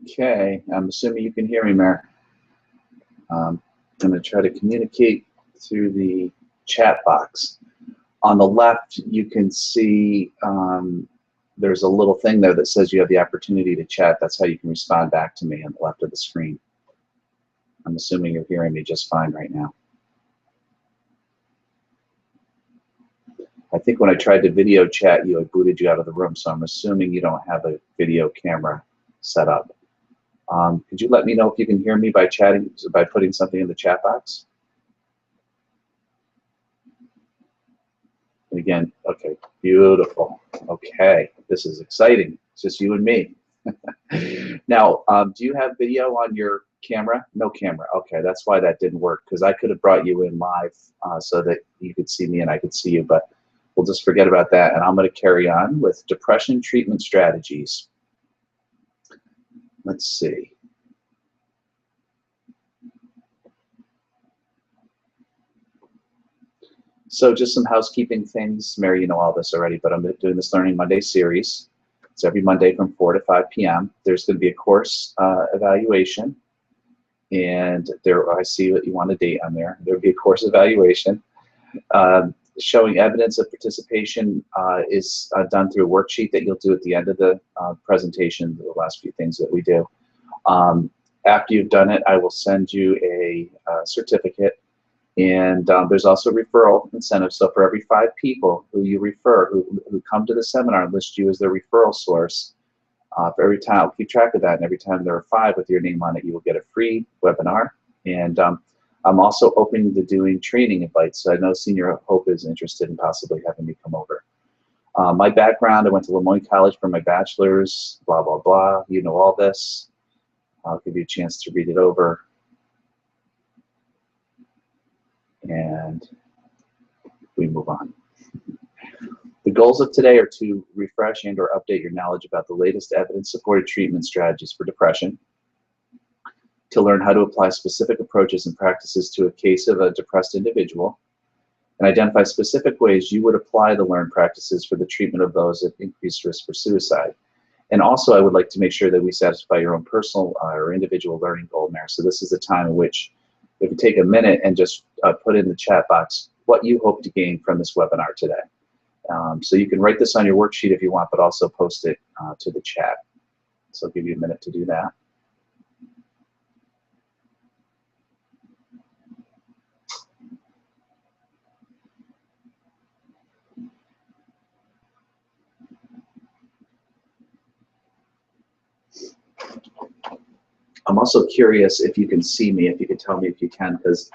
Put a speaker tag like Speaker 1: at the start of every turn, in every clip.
Speaker 1: Okay, I'm assuming you can hear me, Mary. I'm going to try to communicate through the chat box. On the left, you can see there's a little thing there that says you have the opportunity to chat. That's how you can respond back to me on the left of the screen. I'm assuming you're hearing me just fine right now. I think when I tried to video chat you, I booted you out of the room, so I'm assuming you don't have a video camera set up. Could you let me know if you can hear me by chatting, by putting something in the chat box? And again, okay, beautiful. Okay, this is exciting. It's just you and me. Now, do you have video on your camera? No camera. Okay, that's why that didn't work, because I could have brought you in live so that you could see me and I could see you, but we'll just forget about that, and I'm going to carry on with depression treatment strategies. Let's see. So just some housekeeping things. Mary, you know all this already, but I'm doing this Learning Monday series. It's every Monday from 4 to 5 p.m. There's going to be a course evaluation. And there, I see that you want a date on there. There would be a course evaluation. Showing evidence of participation is done through a worksheet that you'll do at the end of the presentation, the last few things that we do. After you've done it, I will send you a certificate, and there's also referral incentives. So for every 5 people who you refer, who come to the seminar and list you as their referral source, for every time, I'll keep track of that, and every time there are 5 with your name on it, you will get a free webinar. And I'm also open to doing training invites, so I know Senior Hope is interested in possibly having me come over. My background, I went to Lemoyne College for my bachelor's, blah, blah, blah. You know all this. I'll give you a chance to read it over. And we move on. The goals of today are to refresh and or update your knowledge about the latest evidence-supported treatment strategies for depression, to learn how to apply specific approaches and practices to a case of a depressed individual, and identify specific ways you would apply the learned practices for the treatment of those at increased risk for suicide. And also, I would like to make sure that we satisfy your own personal or individual learning goal in there. So this is the time in which, if you take a minute and just put in the chat box what you hope to gain from this webinar today. So you can write this on your worksheet if you want, but also post it to the chat. So I'll give you a minute to do that. I'm also curious if you can see me, if you can tell me if you can, because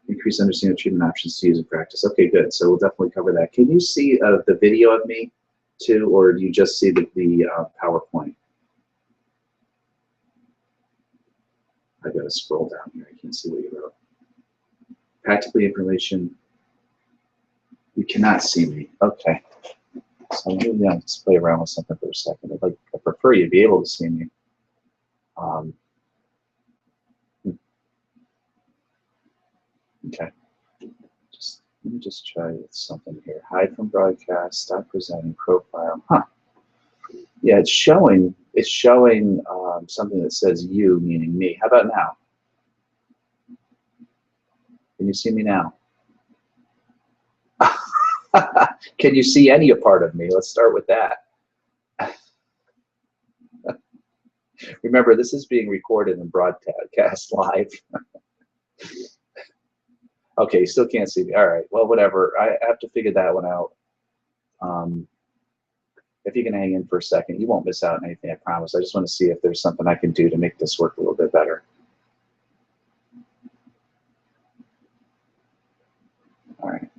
Speaker 1: increase understanding of treatment options to use in practice. Okay, good. So we'll definitely cover that. Can you see the video of me too, or do you just see the PowerPoint? I gotta scroll down here. I can't see what you wrote. Practically information. You cannot see me. Okay. So maybe I'll just play around with something for a second. I prefer you to be able to see me. Okay. Let me just try something here. Hide from broadcast. Stop presenting. Profile. Huh. Yeah, it's showing something that says you, meaning me. How about now? Can you see me now? Can you see any part of me? Let's start with that. Remember, this is being recorded and broadcast live. Okay, you still can't see me. All right, well, whatever. I have to figure that one out. If you can hang in for a second, you won't miss out on anything, I promise. I just want to see if there's something I can do to make this work a little bit better. All right.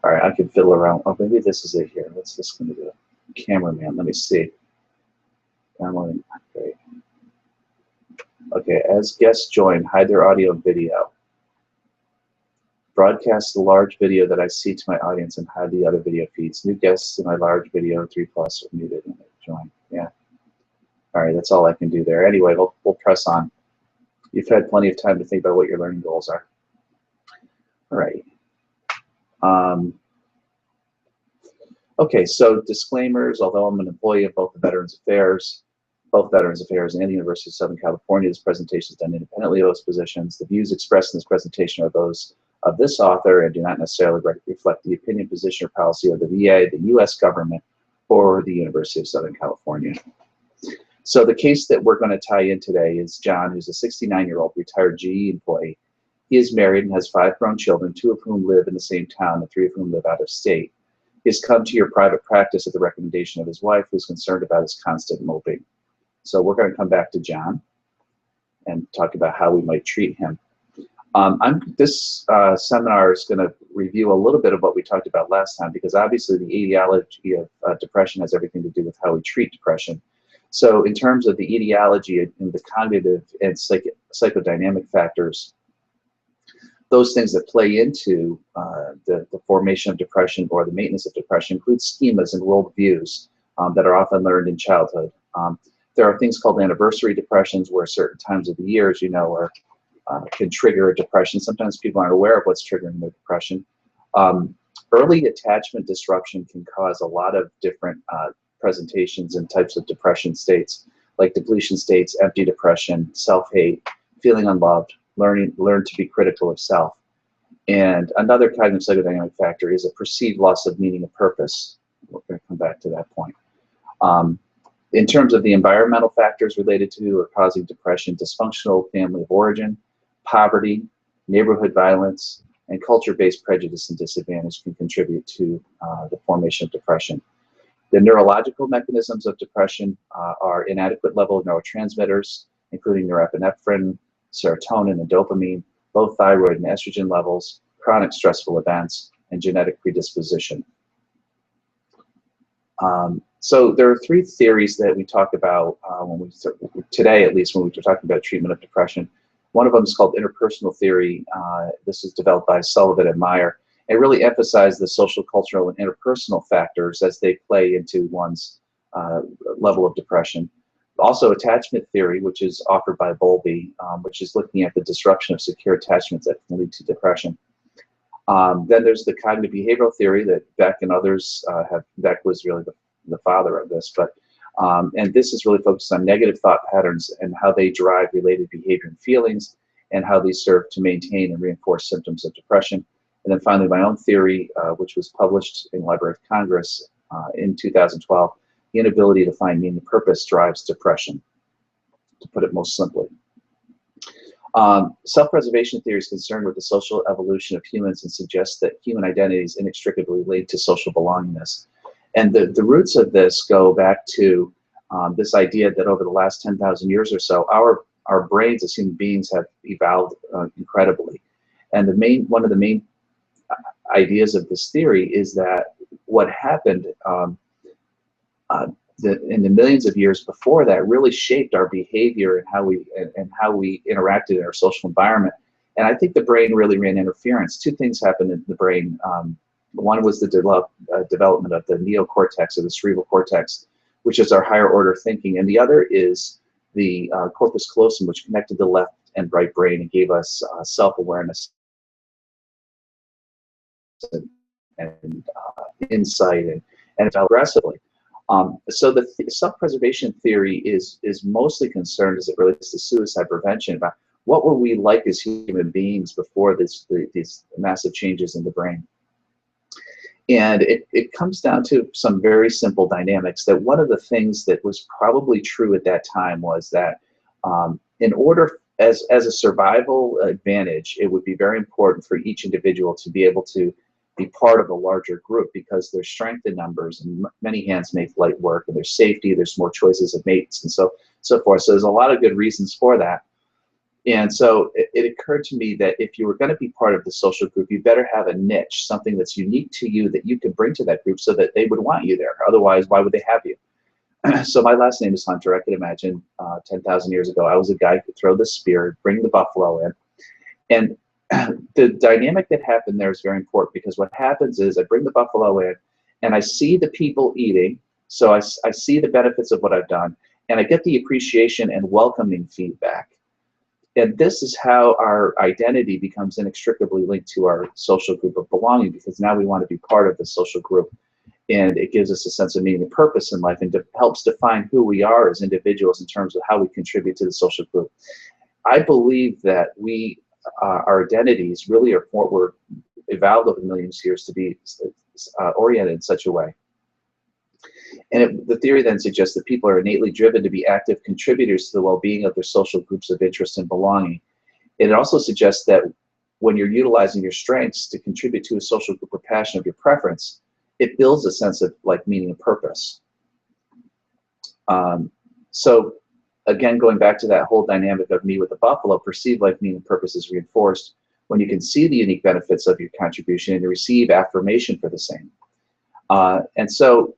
Speaker 1: All right, I can fiddle around. Oh, maybe this is it here. What's this going to do? Cameraman, let me see. Downloading. Okay. Okay, as guests join, hide their audio and video. Broadcast the large video that I see to my audience and hide the other video feeds. New guests in my large video, 3+ are muted and they join. Yeah. All right, that's all I can do there. Anyway, we'll press on. You've had plenty of time to think about what your learning goals are. All right. Okay, so disclaimers. Although I'm an employee of both Veterans Affairs and the University of Southern California, this presentation is done independently of those positions. The views expressed in this presentation are those of this author and do not necessarily reflect the opinion, position, or policy of the VA, the U.S. government, or the University of Southern California. So the case that we're going to tie in today is John, who's a 69-year-old retired GE employee. He is married and has 5 grown children, 2 of whom live in the same town and 3 of whom live out of state. He has come to your private practice at the recommendation of his wife, who's concerned about his constant moping. So we're going to come back to John and talk about how we might treat him. This seminar is going to review a little bit of what we talked about last time, because obviously the etiology of depression has everything to do with how we treat depression. So in terms of the etiology and the cognitive and psychodynamic factors, those things that play into the formation of depression or the maintenance of depression include schemas and worldviews that are often learned in childhood. There are things called anniversary depressions, where certain times of the year, as you know, can trigger a depression. Sometimes people aren't aware of what's triggering their depression. Early attachment disruption can cause a lot of different presentations and types of depression states. like depletion states, empty depression, self-hate, feeling unloved, learn to be critical of self. And another cognitive psychodynamic factor is a perceived loss of meaning and purpose. We're going to come back to that point. In terms of the environmental factors related to or causing depression, dysfunctional family of origin, poverty, neighborhood violence, and culture-based prejudice and disadvantage can contribute to the formation of depression. The neurological mechanisms of depression are inadequate level of neurotransmitters, including norepinephrine, serotonin, and dopamine, low thyroid and estrogen levels, chronic stressful events, and genetic predisposition. So there are three theories that we talk about today, at least when we're talking about treatment of depression. One of them is called interpersonal theory. This was developed by Sullivan and Meyer. It really emphasized the social, cultural, and interpersonal factors as they play into one's level of depression. Also, attachment theory, which is offered by Bowlby, which is looking at the disruption of secure attachments that can lead to depression. Then there's the cognitive behavioral theory that Beck and others Beck was really the father of this, but and this is really focused on negative thought patterns and how they drive related behavior and feelings, and how they serve to maintain and reinforce symptoms of depression. And then finally, my own theory, which was published in Library of Congress in 2012, the inability to find meaning and purpose drives depression, to put it most simply. Self-preservation theory is concerned with the social evolution of humans and suggests that human identity is inextricably linked to social belongingness. And the roots of this go back to this idea that over the last 10,000 years or so, our brains as human beings have evolved incredibly. And one of the main ideas of this theory is that what happened in the millions of years before that really shaped our behavior and how we interacted in our social environment. And I think the brain really ran interference. Two things happened in the brain. One was the development of the neocortex, or the cerebral cortex, which is our higher order thinking, and the other is the corpus callosum, which connected the left and right brain and gave us self-awareness and insight and aggressively. So the self-preservation theory is mostly concerned as it relates to suicide prevention, about what were we like as human beings before these massive changes in the brain. And it comes down to some very simple dynamics, that one of the things that was probably true at that time was that in order, as a survival advantage, it would be very important for each individual to be able to be part of a larger group, because there's strength in numbers and many hands make light work, and there's safety, there's more choices of mates, and so forth. So there's a lot of good reasons for that. And so it occurred to me that if you were going to be part of the social group, you better have a niche, something that's unique to you that you can bring to that group so that they would want you there. Otherwise, why would they have you? So my last name is Hunter. I can imagine 10,000 years ago, I was a guy who could throw the spear, bring the buffalo in. And the dynamic that happened there is very important, because what happens is I bring the buffalo in and I see the people eating. So I see the benefits of what I've done, and I get the appreciation and welcoming feedback. And this is how our identity becomes inextricably linked to our social group of belonging, because now we want to be part of the social group, and it gives us a sense of meaning and purpose in life, and helps define who we are as individuals in terms of how we contribute to the social group. I believe that our identities really were evolved over millions of years to be oriented in such a way. And the theory then suggests that people are innately driven to be active contributors to the well-being of their social groups of interest and belonging. And it also suggests that when you're utilizing your strengths to contribute to a social group or passion of your preference, it builds a sense of meaning and purpose. So again, going back to that whole dynamic of me with the buffalo, perceived life meaning and purpose is reinforced when you can see the unique benefits of your contribution and you receive affirmation for the same. And so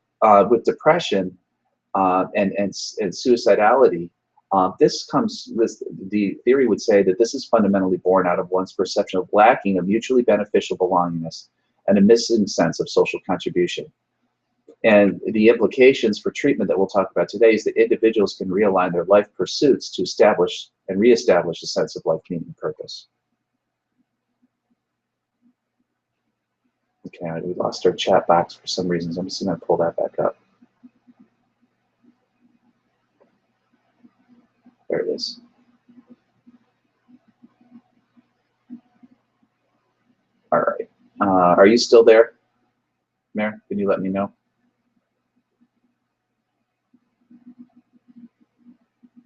Speaker 1: with depression and suicidality, the theory would say that this is fundamentally born out of one's perception of lacking a mutually beneficial belongingness and a missing sense of social contribution. And the implications for treatment that we'll talk about today is that individuals can realign their life pursuits to establish and reestablish a sense of life meaning and purpose. Okay, we lost our chat box for some reasons. I'm just going to pull that back up. There it is. All right. Are you still there, Mary? Can you let me know?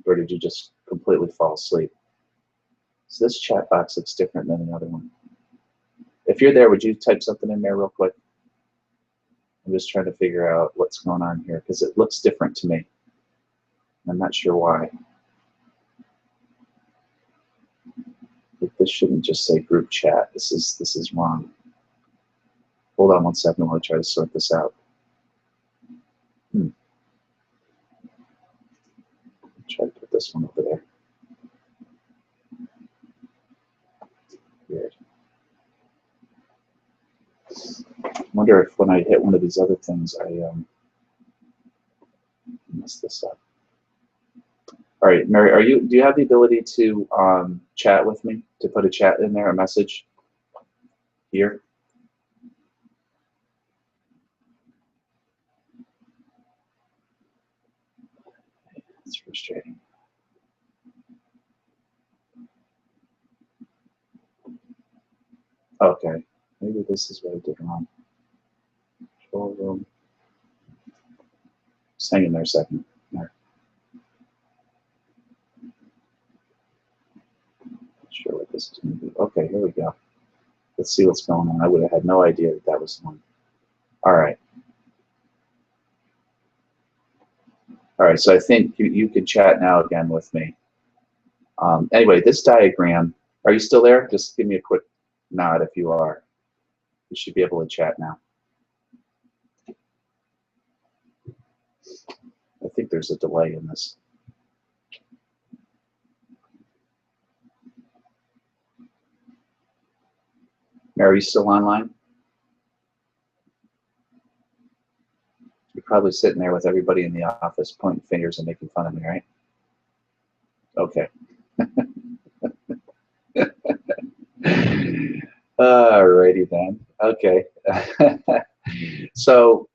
Speaker 1: Or did you just completely fall asleep? So this chat box looks different than the other one. If you're there, would you type something in there real quick? I'm just trying to figure out what's going on here because it looks different to me. I'm not sure why. But this shouldn't just say group chat. This is wrong. Hold on one second while I try to sort this out. Try to put this one over there. Weird. I wonder if when I hit one of these other things, I mess this up. All right, Mary, do you have the ability to chat with me, to put a chat in there, a message here? It's frustrating. Okay, maybe this is what I did wrong. Control room. Just hang in there a second. There. Not sure what this is going to be. Okay, here we go. Let's see what's going on. I would have had no idea that that was the one. All right. All right, so I think you can chat now again with me. Anyway, this diagram, are you still there? Just give me a quick nod if you are. You should be able to chat now. I think there's a delay in this. Mary, are you still online? You're probably sitting there with everybody in the office pointing fingers and making fun of me, right? Okay. Alrighty then. Okay. So,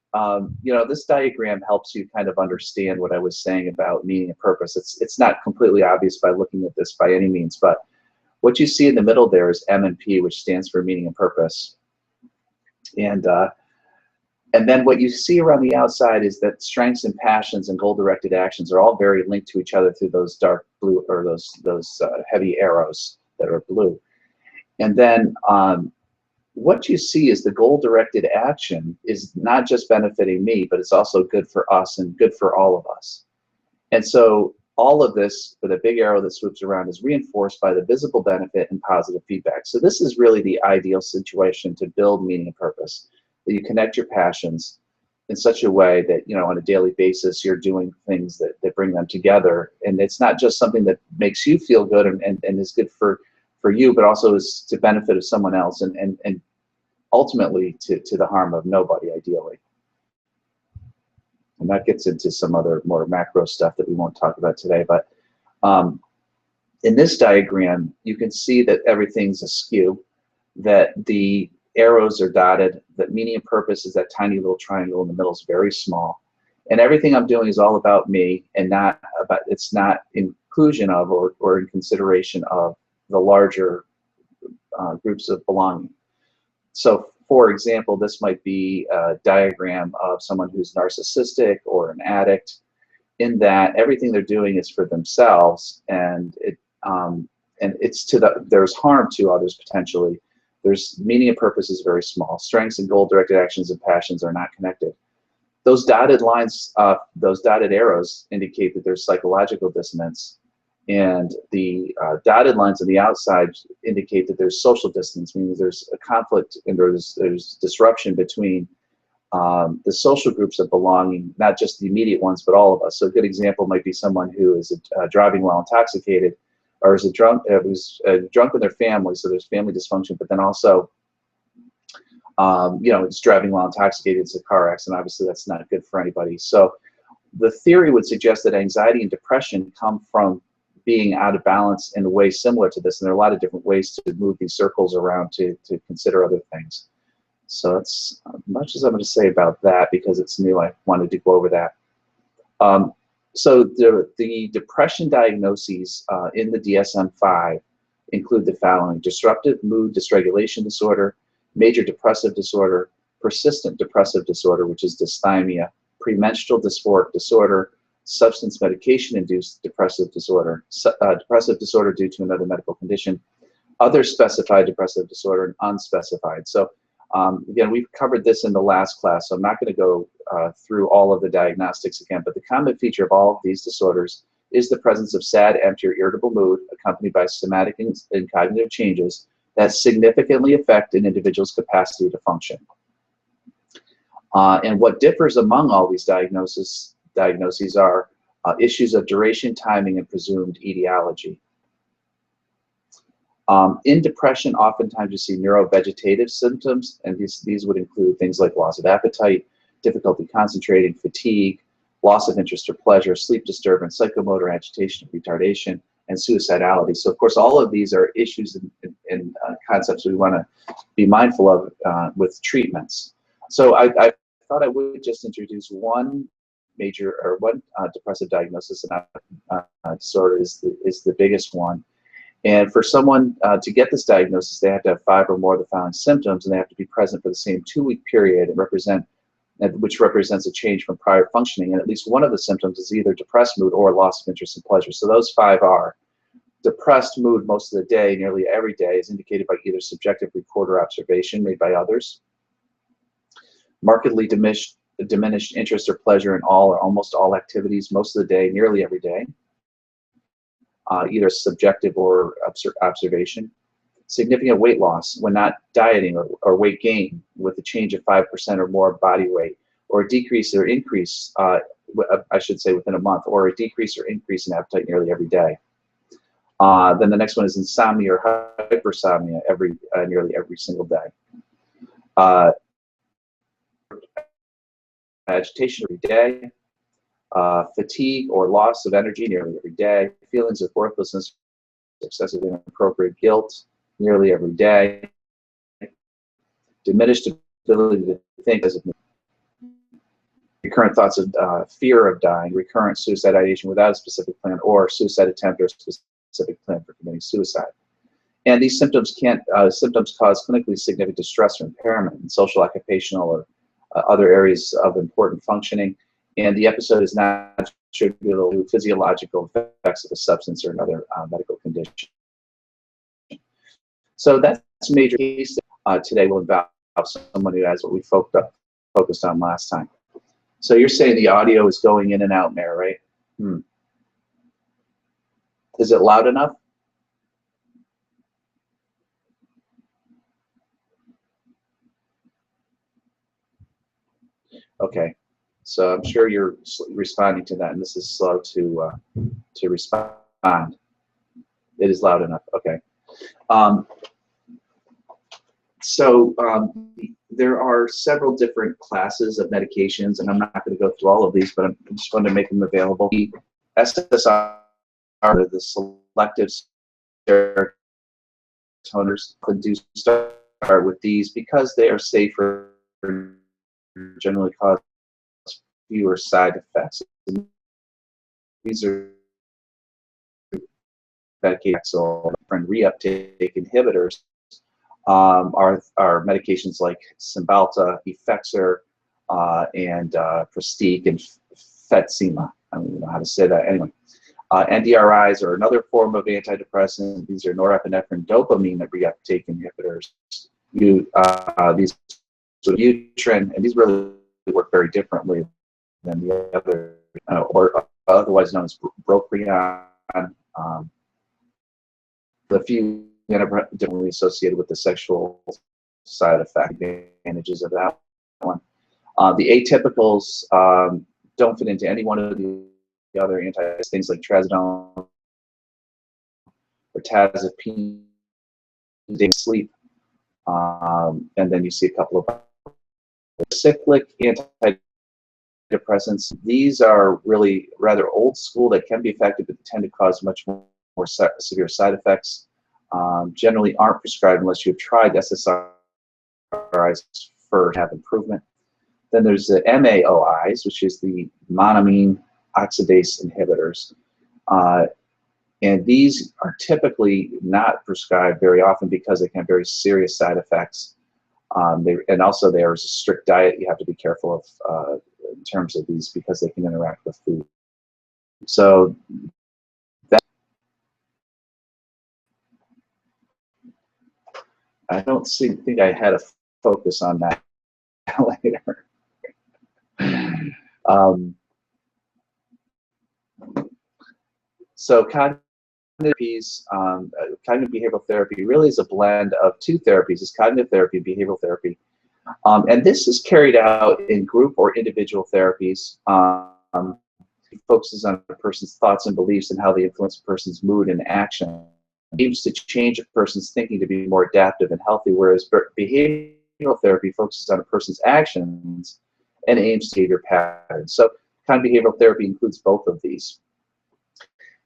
Speaker 1: you know, this diagram helps you kind of understand what I was saying about meaning and purpose. It's not completely obvious by looking at this by any means, but what you see in the middle there is M and P, which stands for meaning and purpose. And then what you see around the outside is that strengths and passions and goal-directed actions are all very linked to each other through those dark blue, or those heavy arrows that are blue. And then what you see is the goal-directed action is not just benefiting me, but it's also good for us and good for all of us. And so all of this, with a big arrow that swoops around, is reinforced by the visible benefit and positive feedback. So this is really the ideal situation to build meaning and purpose, that you connect your passions in such a way that, you know, on a daily basis, you're doing things that bring them together. And it's not just something that makes you feel good and is good for you, but also is to benefit of someone else and ultimately to the harm of nobody, ideally. And that gets into some other more macro stuff that we won't talk about today. But in this diagram, you can see that everything's askew, that the arrows are dotted, that meaning and purpose is that tiny little triangle in the middle is very small. And everything I'm doing is all about me and not about, it's not inclusion of or in consideration of the larger groups of belonging. So for example, this might be a diagram of someone who's narcissistic or an addict, in that everything they're doing is for themselves, and it's there's harm to others potentially. There's meaning and purpose is very small. Strengths and goal-directed actions and passions are not connected. Those dotted lines, those dotted arrows indicate that there's psychological dissonance, and the dotted lines on the outside indicate that there's social distance, meaning there's a conflict and there's disruption between the social groups of belonging, not just the immediate ones, but all of us. So a good example might be someone who is driving while intoxicated, or is who's drunk with their family, so there's family dysfunction, but then also, you know, it's driving while intoxicated, it's a car accident. Obviously, that's not good for anybody. So the theory would suggest that anxiety and depression come from being out of balance in a way similar to this, and there are a lot of different ways to move these circles around to consider other things. So that's as much as I'm going to say about that, because it's new. I wanted to go over that. So the depression diagnoses in the DSM-5 include the following: disruptive mood dysregulation disorder, major depressive disorder, persistent depressive disorder, which is dysthymia, premenstrual dysphoric disorder, substance medication-induced depressive disorder, depressive disorder due to another medical condition, other specified depressive disorder, and unspecified. So again, we've covered this in the last class, so I'm not going to go through all of the diagnostics again, but the common feature of all of these disorders is the presence of sad, empty, or irritable mood accompanied by somatic and cognitive changes that significantly affect an individual's capacity to function. And what differs among all these diagnoses are issues of duration, timing, and presumed etiology. In depression, oftentimes you see neurovegetative symptoms, and these would include things like loss of appetite, difficulty concentrating, fatigue, loss of interest or pleasure, sleep disturbance, psychomotor agitation, retardation, and suicidality. So, of course, all of these are issues and concepts we want to be mindful of with treatments. So I thought I would just introduce one depressive diagnosis, and disorder is the biggest one. And for someone to get this diagnosis, they have to have 5 or more of the following symptoms, and they have to be present for the same 2-week period, which represents a change from prior functioning. And at least one of the symptoms is either depressed mood or loss of interest and pleasure. So those 5 are: depressed mood most of the day, nearly every day, is indicated by either subjective report or observation made by others; markedly diminished interest or pleasure in all or almost all activities most of the day, nearly every day, either subjective or observation; significant weight loss when not dieting, or weight gain with a change of 5% or more body weight, or a decrease or increase, I should say within a month, or a decrease or increase in appetite nearly every day. Then the next one is insomnia or hypersomnia nearly every single day. Agitation every day. Fatigue or loss of energy nearly every day. Feelings of worthlessness, excessive and inappropriate guilt nearly every day. Diminished ability to think as a recurrent thoughts of fear of dying, recurrent suicide ideation without a specific plan, or suicide attempt or specific plan for committing suicide. And these symptoms cause clinically significant distress or impairment in social, occupational, or other areas of important functioning. And the episode is not attributable to physiological effects of a substance or another medical condition. So that's a major case. Today will involve someone who has what we focused on last time. So you're saying the audio is going in and out there, right? Is it loud enough? Okay, so I'm sure you're responding to that, and this is slow to respond. It is loud enough. Okay. There are several different classes of medications, and I'm not going to go through all of these, but I'm just going to make them available. The SSRI, the selective serotoners, do start with these because they are safer and generally cause fewer side effects. These are medications and reuptake inhibitors. Are medications like Cymbalta, Effexor, and Pristiq, and Fetsima. I don't even know how to say that. Anyway, NDRIs are another form of antidepressant. These are norepinephrine dopamine reuptake inhibitors. These Utrin, and these really work very differently than the other, or otherwise known as Broprion. The few differently associated with the sexual side effect advantages of that one. The atypicals don't fit into any one of the other things like trazodone or tazepine, sleep, and then you see a couple of cyclic antidepressants. These are really rather old school that can be effective, but tend to cause much more severe side effects. Generally aren't prescribed unless you've tried SSRIs first to have improvement. Then there's the MAOIs, which is the monoamine oxidase inhibitors. And these are typically not prescribed very often because they can have very serious side effects. And also there's a strict diet you have to be careful of in terms of these because they can interact with food. So I don't think I had a focus on that later. So cognitive behavioral therapy really is a blend of two therapies. It's cognitive therapy and behavioral therapy. And this is carried out in group or individual therapies. It focuses on a person's thoughts and beliefs and how they influence a person's mood and action. It aims to change a person's thinking to be more adaptive and healthy, whereas behavioral therapy focuses on a person's actions and aims to behavior patterns. So cognitive behavioral therapy includes both of these.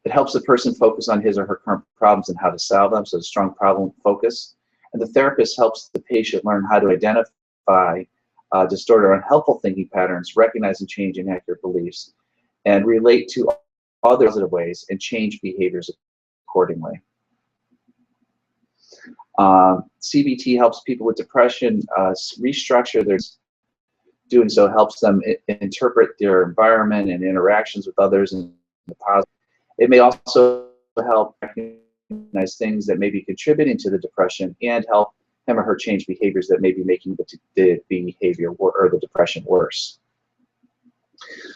Speaker 1: It helps the person focus on his or her current problems and how to solve them, so a strong problem focus. And the therapist helps the patient learn how to identify distorted or unhelpful thinking patterns, recognize and change inaccurate beliefs, and relate to other positive ways and change behaviors accordingly. CBT helps people with depression restructure their. Doing so helps them interpret their environment and interactions with others in the positive. It may also help recognize things that may be contributing to the depression and help him or her change behaviors that may be making the behavior or the depression worse.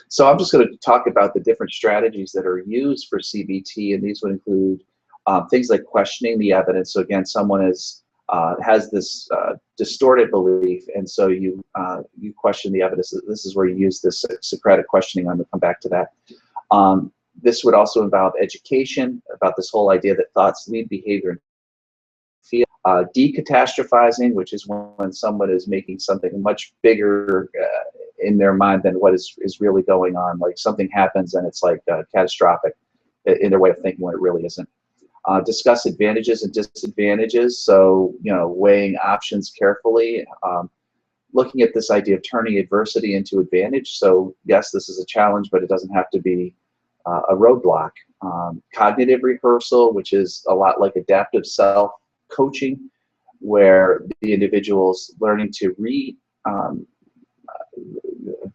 Speaker 1: So I'm just going to talk about the different strategies that are used for CBT, and these would include things like questioning the evidence. So again, someone has this distorted belief, and so you question the evidence. This is where you use this Socratic questioning. I'm going to come back to that. This would also involve education about this whole idea that thoughts lead behavior and feel. Decatastrophizing, which is when someone is making something much bigger in their mind than what is really going on. Like something happens and it's like catastrophic in their way of thinking when it really isn't. Discuss advantages and disadvantages, so weighing options carefully, looking at this idea of turning adversity into advantage. So yes, this is a challenge, but it doesn't have to be a roadblock. Cognitive rehearsal, which is a lot like adaptive self-coaching, where the individual's learning to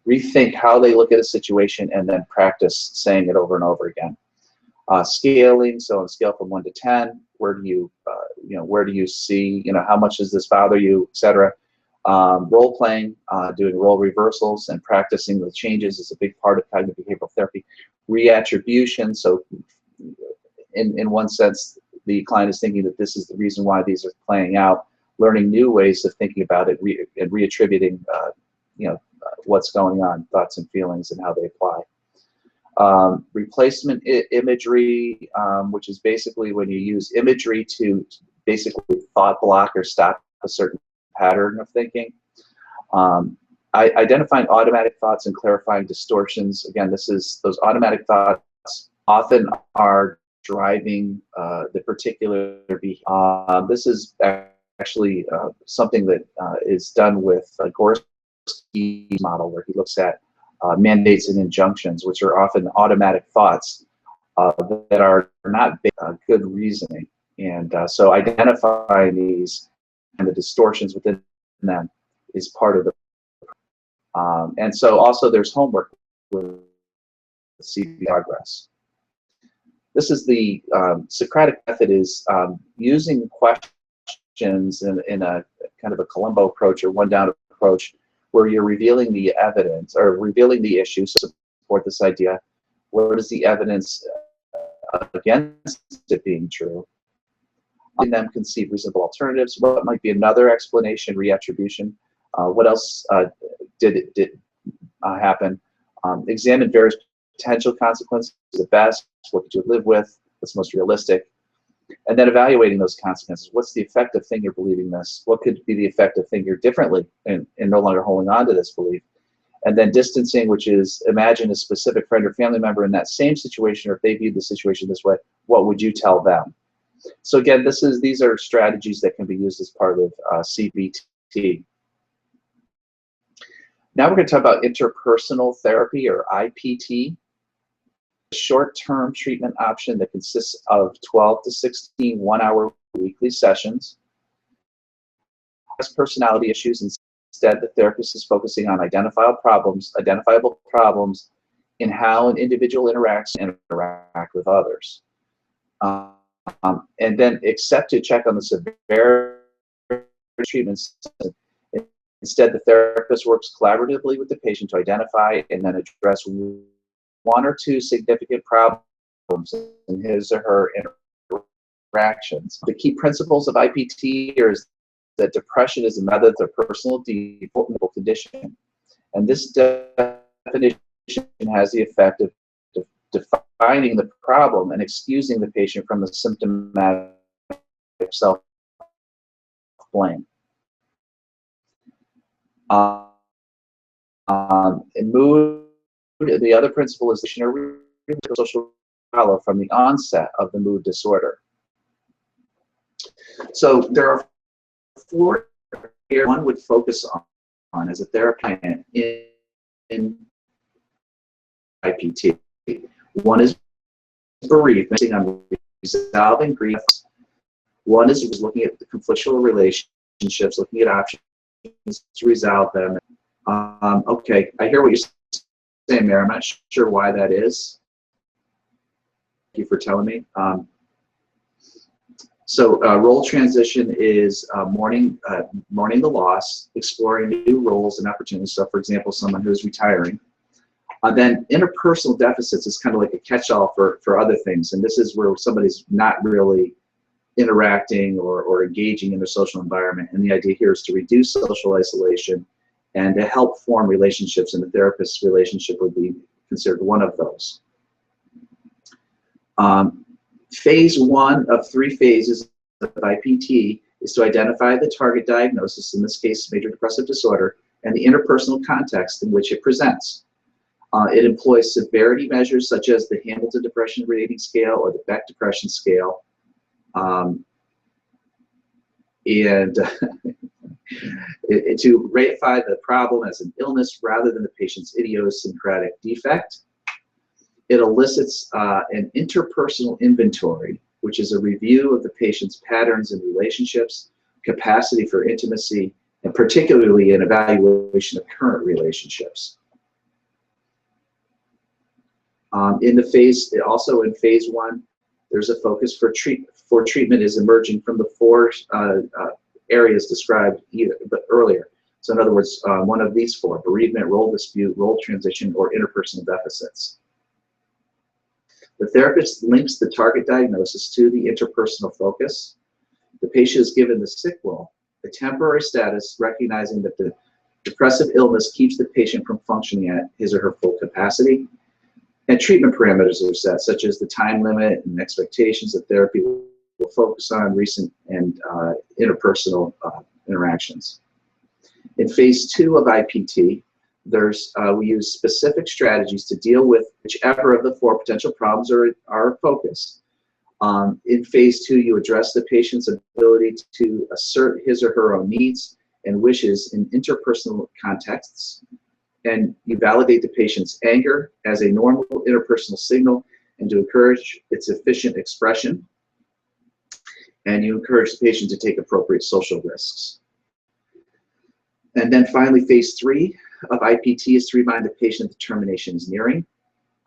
Speaker 1: rethink how they look at a situation and then practice saying it over and over again. Scaling, so on a scale from 1 to 10, where do you see, how much does this bother you, etc. Role playing, doing role reversals and practicing the changes is a big part of cognitive behavioral therapy. Reattribution, so in one sense, the client is thinking that this is the reason why these are playing out, learning new ways of thinking about it and reattributing, what's going on, thoughts and feelings and how they apply. Replacement imagery, which is basically when you use imagery to basically thought block or stop a certain pattern of thinking. Identifying automatic thoughts and clarifying distortions. Again, those automatic thoughts often are driving the particular behavior. This is actually something that is done with Gorski's model, where he looks at mandates and injunctions, which are often automatic thoughts that are not good reasoning. And so identifying these and the distortions within them is part of the and so also there's homework with CBT progress. This is the Socratic method, is using questions in a kind of a Columbo approach or one-down approach, where you're revealing the evidence or revealing the issue to support this idea. What is the evidence against it being true? And then conceive reasonable alternatives. What might be another explanation? Reattribution. What else did happen? Examine various potential consequences. The best. What could you live with? What's most realistic? And then evaluating those consequences. What's the effective thing you're believing this? What could be the effective thing you're differently and no longer holding on to this belief? And then distancing, which is imagine a specific friend or family member in that same situation, or if they viewed the situation this way, what would you tell them? So again, these are strategies that can be used as part of CBT. Now we're going to talk about interpersonal therapy, or IPT. short-term treatment option that consists of 12 to 16 one-hour weekly sessions. Has personality issues. Instead, the therapist is focusing on identifiable problems in how an individual interacts with others. And then except to check on the severity of treatments. Instead, the therapist works collaboratively with the patient to identify and then address one or two significant problems in his or her interactions. The key principles of IPT is that depression is a method of personal default mental condition. And this definition has the effect of defining the problem and excusing the patient from the symptomatic self-blame. In mood, the other principle is the social follow from the onset of the mood disorder. So there are four here one would focus on as a therapist in IPT. One is bereavement, on resolving grief. One is looking at the conflictual relationships, looking at options to resolve them. Okay, I hear what you're saying, Mary. I'm not sure why that is. Thank you for telling me. So role transition is mourning the loss, exploring new roles and opportunities. So, for example, someone who is retiring. Then interpersonal deficits is kind of like a catch-all for other things, and this is where somebody's not really interacting or engaging in their social environment. And the idea here is to reduce social isolation and to help form relationships, and the therapist's relationship would be considered one of those. Phase one of 3 phases of IPT is to identify the target diagnosis, in this case major depressive disorder, and the interpersonal context in which it presents. It employs severity measures such as the Hamilton Depression Rating Scale or the Beck Depression Scale, and to ratify the problem as an illness rather than the patient's idiosyncratic defect. It elicits an interpersonal inventory, which is a review of the patient's patterns and relationships, capacity for intimacy, and particularly an evaluation of current relationships. Also in phase 1, there's a focus for treatment is emerging from the 4 areas described earlier. So in other words, one of these 4: bereavement, role dispute, role transition, or interpersonal deficits. The therapist links the target diagnosis to the interpersonal focus. The patient is given the sick role, a temporary status, recognizing that the depressive illness keeps the patient from functioning at his or her full capacity. And treatment parameters are set, such as the time limit and expectations that therapy will focus on recent and interpersonal interactions. In phase 2 of IPT, we use specific strategies to deal with whichever of the 4 potential problems are focused. In phase 2, you address the patient's ability to assert his or her own needs and wishes in interpersonal contexts, and you validate the patient's anger as a normal interpersonal signal and to encourage its efficient expression, and you encourage the patient to take appropriate social risks. And then finally, phase 3 of IPT is to remind the patient that termination is nearing,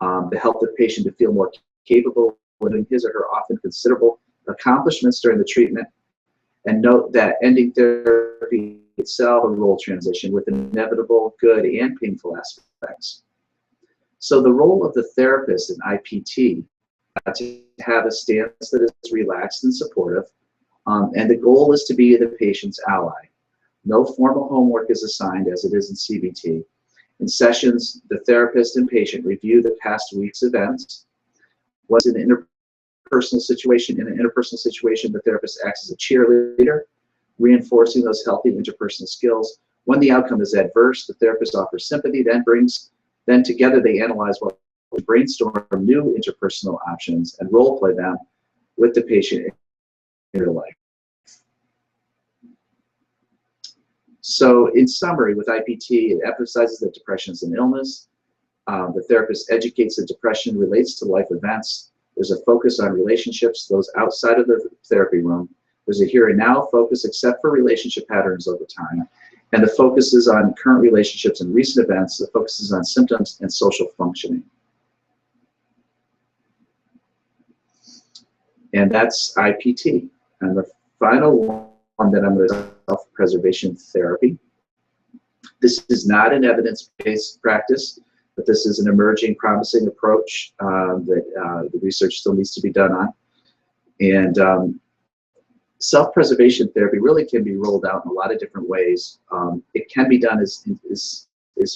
Speaker 1: to help the patient to feel more capable with his or her often considerable accomplishments during the treatment, and note that ending therapy itself a role transition with inevitable good and painful aspects. So the role of the therapist in IPT to have a stance that is relaxed and supportive, and the goal is to be the patient's ally. No formal homework is assigned as it is in CBT. In sessions, the therapist and patient review the past week's events. Once in an interpersonal situation, the therapist acts as a cheerleader, reinforcing those healthy interpersonal skills. When the outcome is adverse, the therapist offers sympathy, then together they analyze what brainstorm new interpersonal options and role play them with the patient in real life. So in summary, with IPT, it emphasizes that depression is an illness. The therapist educates that depression relates to life events. There's a focus on relationships, those outside of the therapy room. There's a here and now focus, except for relationship patterns over time. And the focus is on current relationships and recent events. The focus is on symptoms and social functioning. And that's IPT. And the final one that I'm going to self-preservation therapy. This is not an evidence-based practice, but this is an emerging, promising approach that the research still needs to be done on. And self-preservation therapy really can be rolled out in a lot of different ways. It can be done as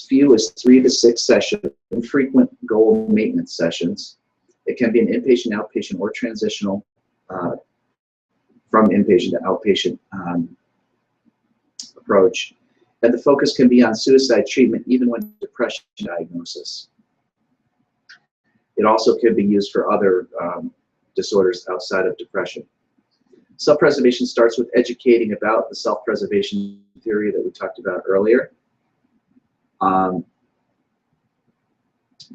Speaker 1: few as 3 to 6 sessions, infrequent goal maintenance sessions. It can be an inpatient, outpatient, or transitional from inpatient to outpatient approach. And the focus can be on suicide treatment even when depression diagnosis. It also can be used for other disorders outside of depression. Self-preservation starts with educating about the self-preservation theory that we talked about earlier.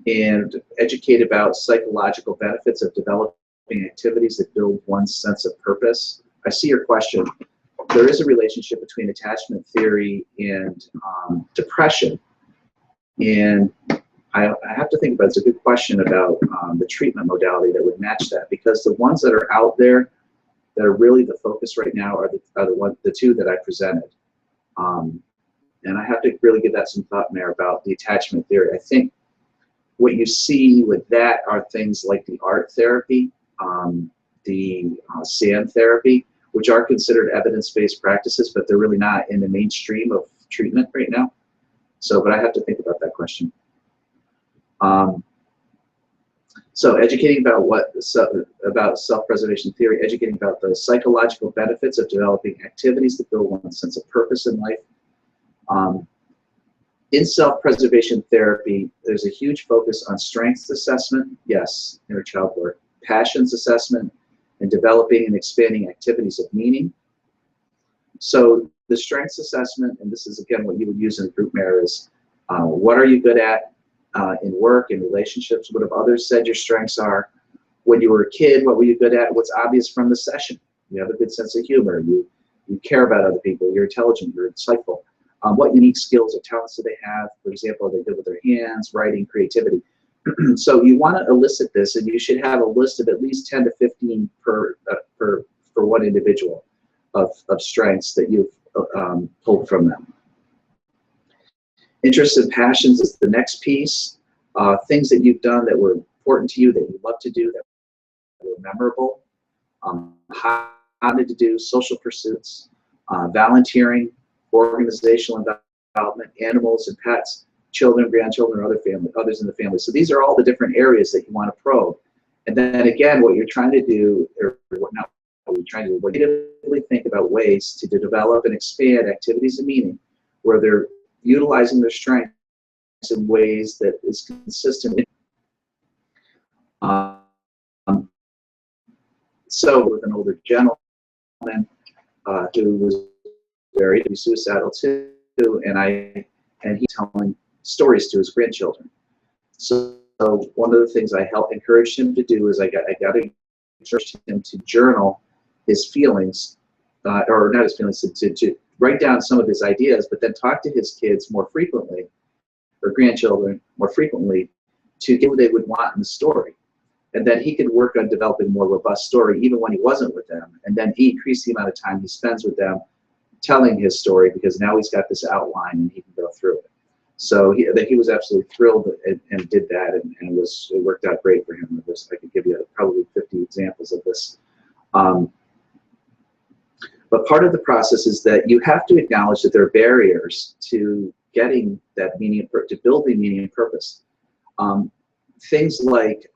Speaker 1: And educate about psychological benefits of developing activities that build one's sense of purpose. I see your question. There is a relationship between attachment theory and depression. And I have to think about it. It's a good question about the treatment modality that would match that, because the ones that are out there that are really the focus right now are the two that I presented. And I have to really give that some thought, Mayor, about the attachment theory. I think what you see with that are things like the art therapy, the sand therapy, which are considered evidence-based practices, but they're really not in the mainstream of treatment right now. So, but I have to think about that question. So educating about about self-preservation theory, educating about the psychological benefits of developing activities that build one's sense of purpose in life. In self-preservation therapy, there's a huge focus on strengths assessment, yes, inner child work, passions assessment, and developing and expanding activities of meaning. So the strengths assessment, and this is again what you would use in a group mirror, is what are you good at in work and relationships? What have others said your strengths are? When you were a kid, what were you good at? What's obvious from the session? You have a good sense of humor. You care about other people. You're intelligent. You're insightful. What unique skills or talents do they have? For example, are they good with their hands, writing, creativity? So you want to elicit this, and you should have a list of at least 10 to 15 for one individual of strengths that you've pulled from them. Interests and passions is the next piece. Things that you've done that were important to you, that you love to do, that were memorable. How to do, social pursuits, volunteering, organizational involvement, animals and pets, children, grandchildren, or others in the family. So these are all the different areas that you want to probe. And then again, what you're trying to do, or not what you're trying to do, what you really think about ways to develop and expand activities of meaning where they're utilizing their strengths in ways that is consistent. So with an older gentleman who was very suicidal too, and he's telling stories to his grandchildren. So one of the things I encouraged him to do is I got to encourage him to journal his feelings, or not his feelings, to write down some of his ideas, but then talk to his kids more frequently, or grandchildren more frequently, to get what they would want in the story. And then he could work on developing a more robust story even when he wasn't with them, and then increase the amount of time he spends with them telling his story, because now he's got this outline and he can go through it. So he was absolutely thrilled and did that, and it worked out great for him. I could give you probably 50 examples of this. But part of the process is that you have to acknowledge that there are barriers to getting that meaning, to building meaning and purpose. Things like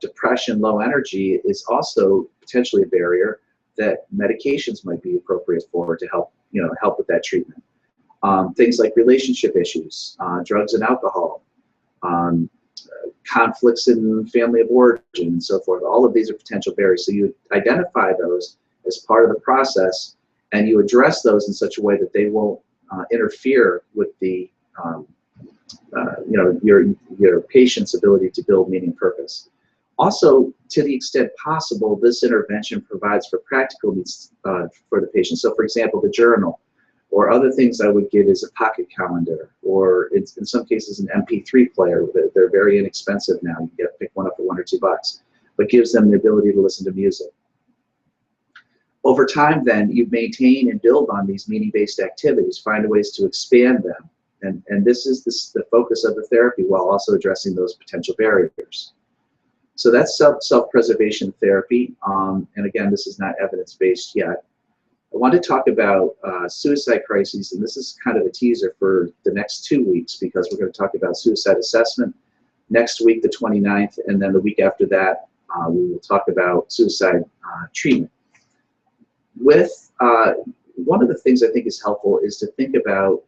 Speaker 1: depression, low energy is also potentially a barrier that medications might be appropriate for to help with that treatment. Things like relationship issues, drugs and alcohol, conflicts in family of origin, and so forth. All of these are potential barriers. So you identify those as part of the process, and you address those in such a way that they won't interfere with the your patient's ability to build meaning and purpose. Also, to the extent possible, this intervention provides for practical needs for the patient. So, for example, the journal, or other things I would give is a pocket calendar, or in some cases an MP3 player. They're very inexpensive now. You can pick one up for $1 or $2, but gives them the ability to listen to music. Over time, then, you maintain and build on these meaning-based activities, find ways to expand them, and this is the focus of the therapy, while also addressing those potential barriers. So that's self-preservation therapy, and again, this is not evidence-based yet. I want to talk about suicide crises, and this is kind of a teaser for the next 2 weeks, because we're going to talk about suicide assessment next week, the 29th, and then the week after that, we will talk about suicide treatment. One of the things I think is helpful is to think about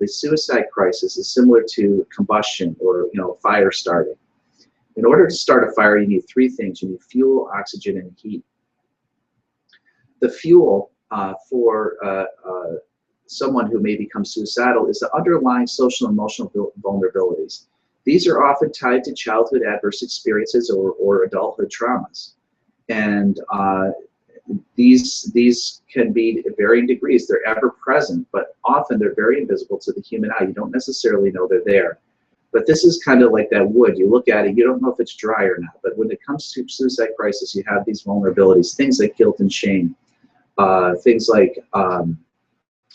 Speaker 1: the suicide crisis is similar to combustion, or fire starting. In order to start a fire, you need 3 things. You need fuel, oxygen, and heat. The fuel for someone who may become suicidal is the underlying social and emotional vulnerabilities. These are often tied to childhood adverse experiences or adulthood traumas. And these can be at varying degrees. They're ever present, but often they're very invisible to the human eye. You don't necessarily know they're there. But this is kind of like that wood. You look at it, you don't know if it's dry or not. But when it comes to suicide crisis, you have these vulnerabilities, things like guilt and shame, things like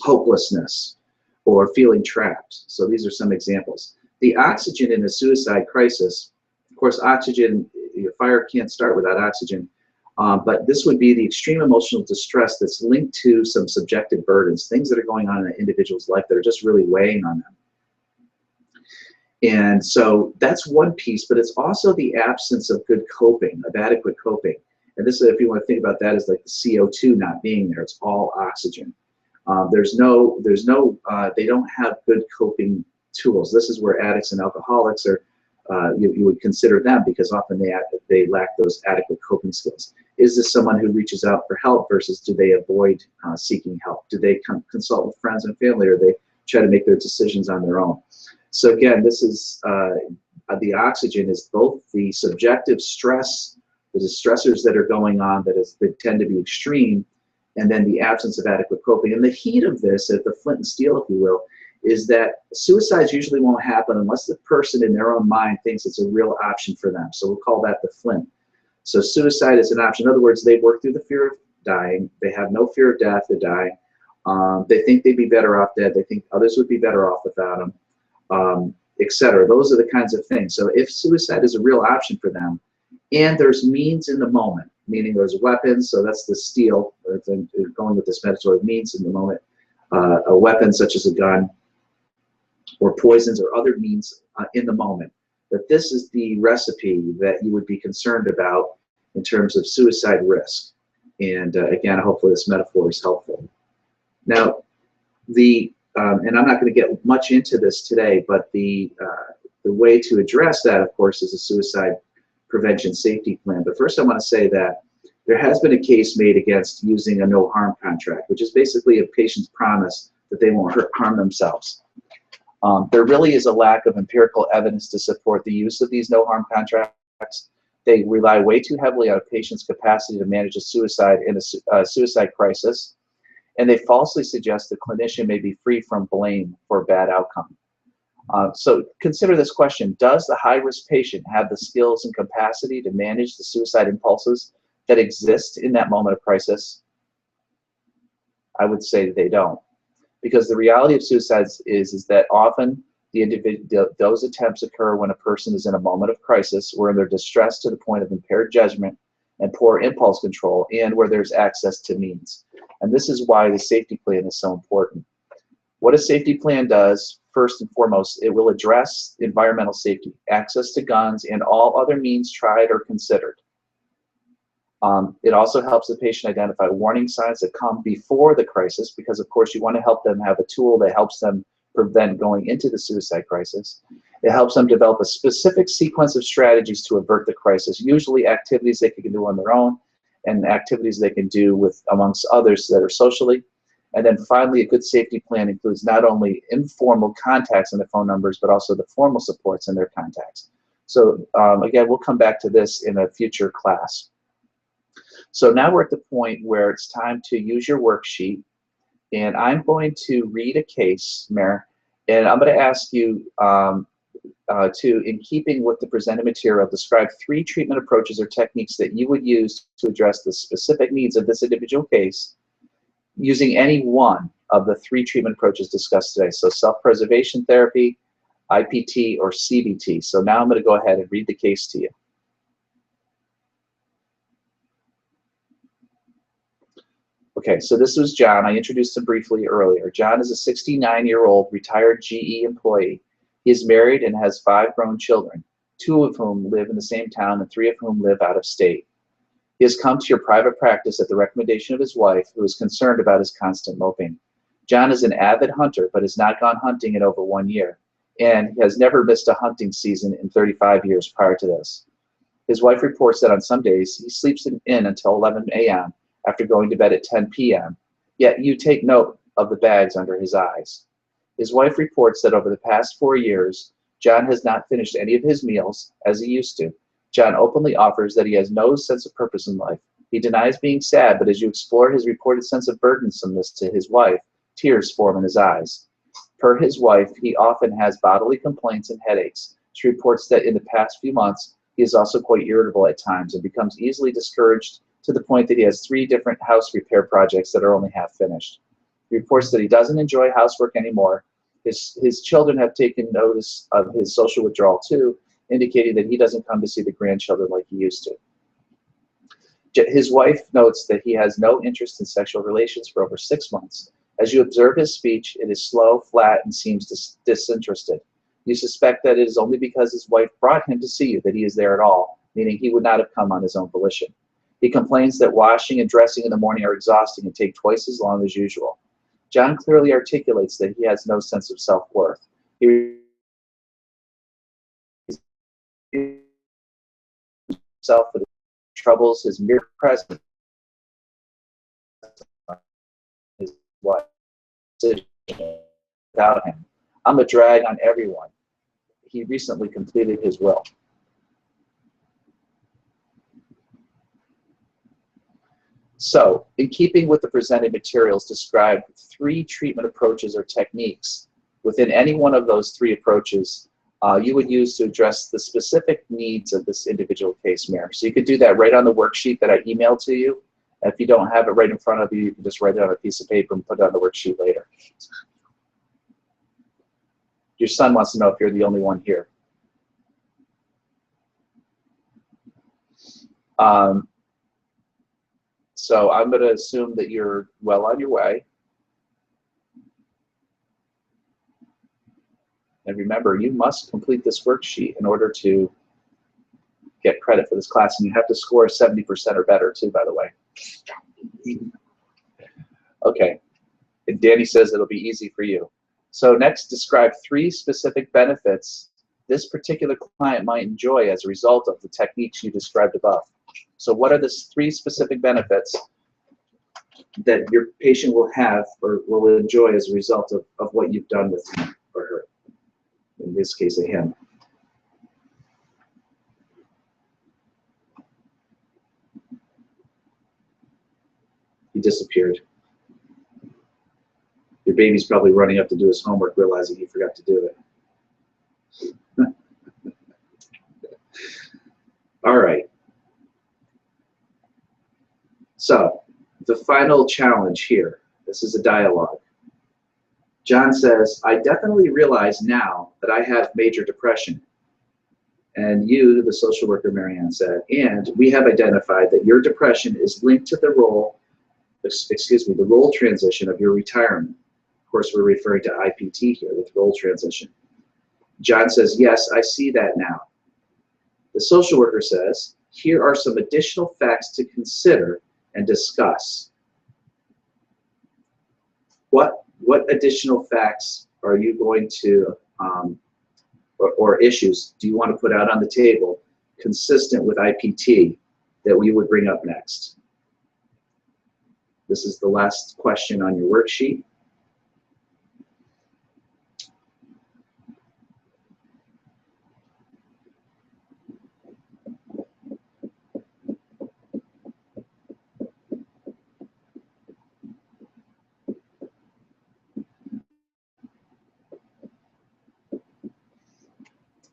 Speaker 1: hopelessness or feeling trapped. So these are some examples. The oxygen in a suicide crisis, of course, oxygen, your fire can't start without oxygen. But this would be the extreme emotional distress that's linked to some subjective burdens, things that are going on in an individual's life that are just really weighing on them. And so that's one piece, but it's also the absence of good coping, of adequate coping. And this, if you want to think about that, is like the CO2 not being there. It's all oxygen. They don't have good coping tools. This is where addicts and alcoholics are, you would consider them, because often they lack those adequate coping skills. Is this someone who reaches out for help versus do they avoid seeking help? Do they consult with friends and family, or they try to make their decisions on their own? So again, this is the oxygen is both the subjective stress, the stressors that are going on that tend to be extreme, and then the absence of adequate coping. And the heat of this, at the flint and steel, if you will, is that suicides usually won't happen unless the person in their own mind thinks it's a real option for them. So we'll call that the flint. So suicide is an option. In other words, they work through the fear of dying. They have no fear of death. They're dying. They think they'd be better off dead. They think others would be better off without them, etc. Those are the kinds of things. So if suicide is a real option for them, and there's means in the moment, meaning there's weapons, so that's the steel, going with this metaphor, means in the moment, a weapon such as a gun, or poisons, or other means in the moment, that this is the recipe that you would be concerned about in terms of suicide risk. And again, hopefully this metaphor is helpful. Now, and I'm not going to get much into this today, but the way to address that, of course, is a suicide prevention safety plan. But first I want to say that there has been a case made against using a no-harm contract, which is basically a patient's promise that they won't harm themselves. There really is a lack of empirical evidence to support the use of these no-harm contracts. They rely way too heavily on a patient's capacity to manage a suicide in a suicide crisis, and they falsely suggest the clinician may be free from blame for a bad outcome. So consider this question: does the high-risk patient have the skills and capacity to manage the suicide impulses that exist in that moment of crisis? I would say they don't. Because the reality of suicides is that often those attempts occur when a person is in a moment of crisis, where they're distressed to the point of impaired judgment and poor impulse control, and where there's access to means. And this is why the safety plan is so important. What a safety plan does, first and foremost, it will address environmental safety, access to guns, and all other means tried or considered. It also helps the patient identify warning signs that come before the crisis, because of course you want to help them have a tool that helps them prevent going into the suicide crisis. It helps them develop a specific sequence of strategies to avert the crisis, usually activities they can do on their own and activities they can do with amongst others that are socially. And then finally, a good safety plan includes not only informal contacts and the phone numbers, but also the formal supports and their contacts. So again, we'll come back to this in a future class. So now we're at the point where it's time to use your worksheet. And I'm going to read a case, Mare, and I'm going to ask you to, in keeping with the presented material, describe 3 treatment approaches or techniques that you would use to address the specific needs of this individual case, using any one of the 3 treatment approaches discussed today. So self-preservation therapy, IPT, or CBT. So now I'm going to go ahead and read the case to you. Okay, so this was John. I introduced him briefly earlier. John is a 69-year-old retired GE employee. He is married and has 5 grown children, 2 of whom live in the same town and 3 of whom live out of state. He has come to your private practice at the recommendation of his wife, who is concerned about his constant moping. John is an avid hunter, but has not gone hunting in over 1 year, and he has never missed a hunting season in 35 years prior to this. His wife reports that on some days he sleeps in until 11 a.m. after going to bed at 10 p.m., yet you take note of the bags under his eyes. His wife reports that over the past 4 years, John has not finished any of his meals as he used to. John openly offers that he has no sense of purpose in life. He denies being sad, but as you explore his reported sense of burdensomeness to his wife, tears form in his eyes. Per his wife, he often has bodily complaints and headaches. She reports that in the past few months, he is also quite irritable at times and becomes easily discouraged to the point that he has 3 different house repair projects that are only half finished. He reports that he doesn't enjoy housework anymore. His children have taken notice of his social withdrawal too, indicating that he doesn't come to see the grandchildren like he used to. His wife notes that he has no interest in sexual relations for over 6 months. As you observe his speech, it is slow, flat, and seems disinterested. You suspect that it is only because his wife brought him to see you that he is there at all, meaning he would not have come on his own volition. He complains that washing and dressing in the morning are exhausting and take twice as long as usual. John clearly articulates that he has no sense of self-worth. He himself for the troubles his mere presence his wife without him. I'm a drag on everyone. He recently completed his will. So, in keeping with the presented materials, describe 3 treatment approaches or techniques within any one of those 3 approaches you would use to address the specific needs of this individual case, Mare. So you could do that right on the worksheet that I emailed to you. If you don't have it right in front of you, you can just write it on a piece of paper and put it on the worksheet later. Your son wants to know if you're the only one here. So I'm going to assume that you're well on your way. And remember, you must complete this worksheet in order to get credit for this class. And you have to score 70% or better too, by the way. Okay. And Danny says it'll be easy for you. So next, describe 3 specific benefits this particular client might enjoy as a result of the techniques you described above. So what are the 3 specific benefits that your patient will have or will enjoy as a result of what you've done with him or her? In this case, a him. He disappeared. Your baby's probably running up to do his homework, realizing he forgot to do it. All right. So, the final challenge here. This is a dialogue. John says, I definitely realize now that I have major depression. And you, the social worker, Marianne, said, and we have identified that your depression is linked to the role transition of your retirement. Of course, we're referring to IPT here with role transition. John says, yes, I see that now. The social worker says, here are some additional facts to consider and discuss. What additional facts are you going to, or issues do you want to put out on the table consistent with IPT that we would bring up next? This is the last question on your worksheet.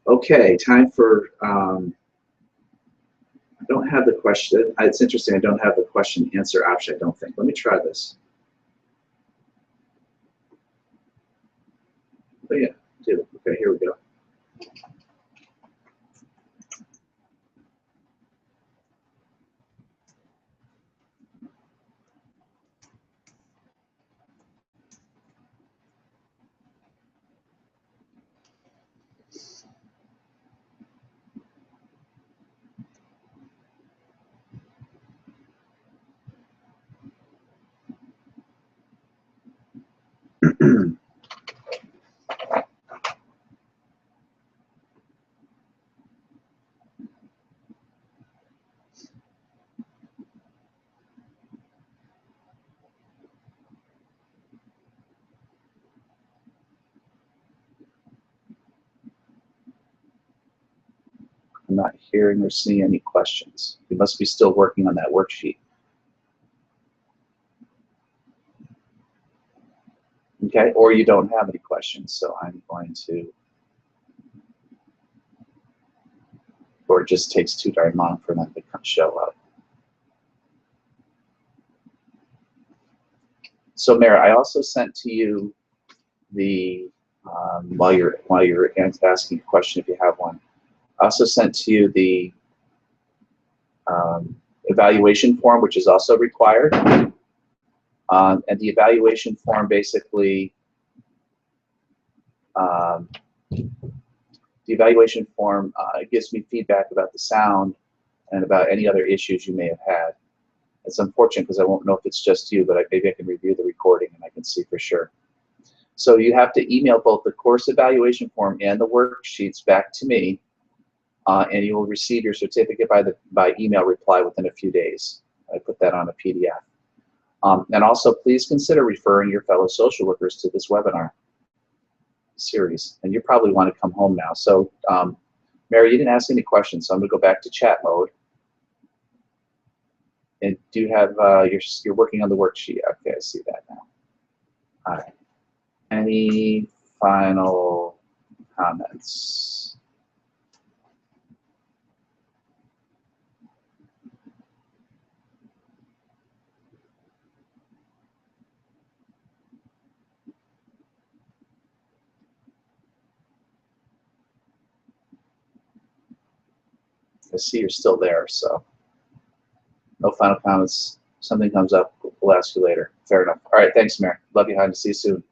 Speaker 1: Okay, time for, I don't have the question. It's interesting, I don't have the question answer option, I don't think. Let me try this. Oh yeah, do. Okay, here we go. I'm not hearing or seeing any questions. You must be still working on that worksheet. Okay, or you don't have any questions, so I'm going to, or it just takes too darn long for them to show up. So Mara, I also sent to you the, while you're asking a question if you have one, I also sent to you the evaluation form, which is also required. And the evaluation form basically, gives me feedback about the sound and about any other issues you may have had. It's unfortunate because I won't know if it's just you, but maybe I can review the recording and I can see for sure. So you have to email both the course evaluation form and the worksheets back to me, and you will receive your certificate by email reply within a few days. I put that on a PDF. And also, please consider referring your fellow social workers to this webinar series. And you probably want to come home now. So, Mary, you didn't ask any questions, so I'm going to go back to chat mode. And do you have, you're working on the worksheet. Okay, I see that now. All right. Any final comments? I see you're still there, so no final comments. Something comes up, we'll ask you later. Fair enough. All right, thanks, Mary. Love you, hon. See you soon.